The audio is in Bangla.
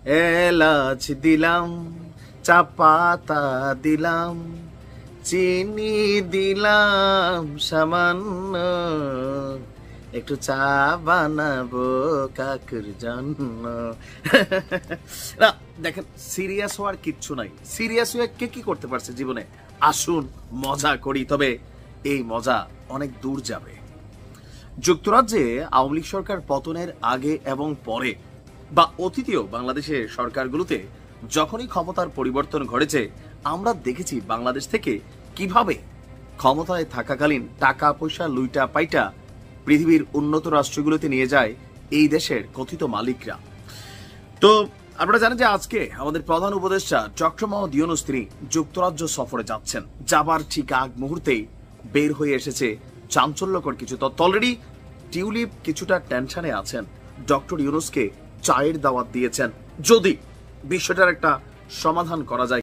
এলাচ দিলাম, চা পাতা দিলাম, চিনি দিলাম সামান্য, একটু চা বানাবো কাকুর জন্য। না দেখেন, সিরিয়াস হওয়ার কিচ্ছু নাই। সিরিয়াস হয়ে কে কি করতে পারছে জীবনে? আসুন মজা করি, তবে এই মজা অনেক দূর যাবে। যুক্তরাজ্যে আওয়ামী লীগ সরকার পতনের আগে এবং পরে বা অতীতেও বাংলাদেশের সরকারগুলোতে যখনই ক্ষমতার পরিবর্তন ঘটেছে, আমরা দেখেছি বাংলাদেশ থেকে কিভাবে ক্ষমতায় থাকাকালীন টাকা পয়সা লুইটা পাইটা পৃথিবীর উন্নত রাষ্ট্রগুলোতে নিয়ে যায় এই দেশের কথিত মালিকরা। তো আপনারা জানেন যে আজকে আমাদের প্রধান উপদেষ্টা ডক্টর মোহাম্মদ ইউনূস তিনি যুক্তরাজ্য সফরে যাচ্ছেন। যাবার ঠিক আগ মুহূর্তেই বের হয়ে এসেছে চাঞ্চল্যকর কিছু তথ্য। অলরেডি টিউলিপ কিছুটা টেনশনে আছেন, ডক্টর ইউনূসকে চায়ের দাওয়াত দিয়েছেন যদি বিষয়টার একটা সমাধান করা যায়।